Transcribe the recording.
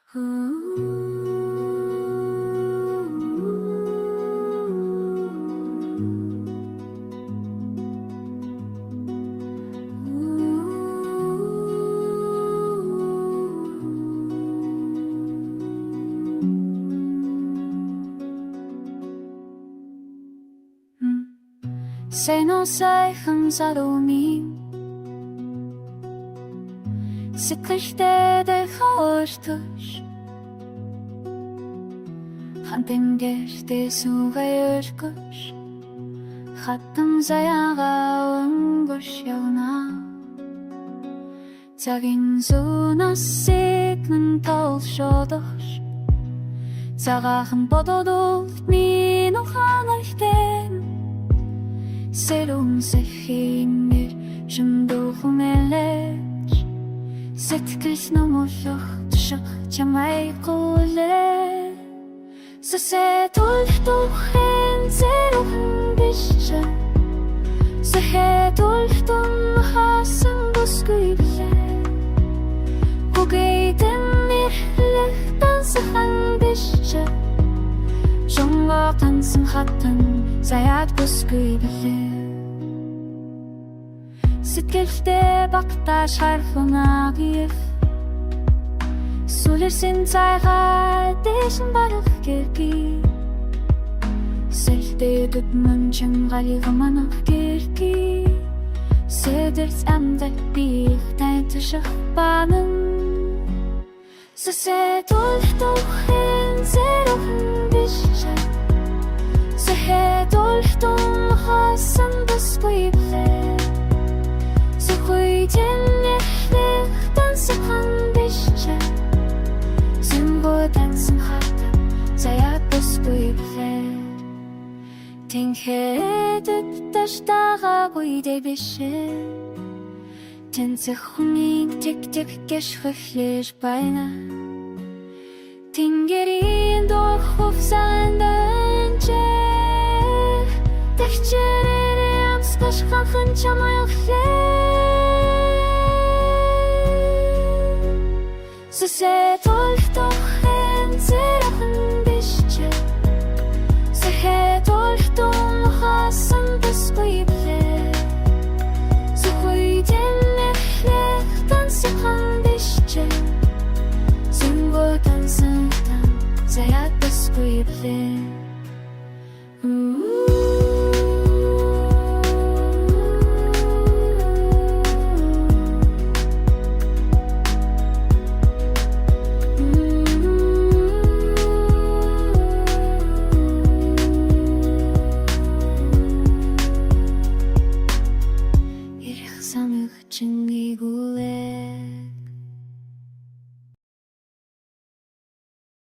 Säno сайхан зарумын сэтгэлдээ хоортож хантингэртээ сүгээргөш хатан заяага өнгөш явна цагийн зүүнээс сэгнэн толшодож цагаахан бододол минь ухаанархтэн Сэрүүн сэхинэр шимдүүхэн элэж Сэтгэл нөмөлөх тушах чамай гулэ Сэсэтулхтухын зэрүүхэн бишчэ Сэхэтулхтун хасан бүсгүй билэ Гугэйдэн нэрлэх тансахан бишчэ Шонгоо тансан хатан заяад бүсгүй билэ Сэтгэлдээ багтааш хархунаа гиев Сүлэрсэн цайгаа дэшин барах гэрги Сэлдээ гүдмэн чангалига манах гэрги Сэдэрц амдал биих тайташах банан Сэсэтулхтухын зэрүүхэн бишчэ Сэхэтулхтун хасан бүсгүй билэ Сэхүйдэн нэрлэх тансахан бишчэ Сэмбүү тансан хата заяад бүсгүй билэ Тэнхэдэд таштагаагүй дэ бишэ Тэнцэх хүнийг тик-тик гэшхөхлэж байна Тэнгэрийн дор хувсаандэнчэ Тэгчэрэрэ амскаш хахан чамайхлэ Сэсэтулхтухын зэрүүхэн бишчэ Сэхэтулхтун хасан бүсгүй билэ Сэхүйдэн нэрлэх тансахан бишчэ Сэмбүү тансан тан заяад бүсгүй билэ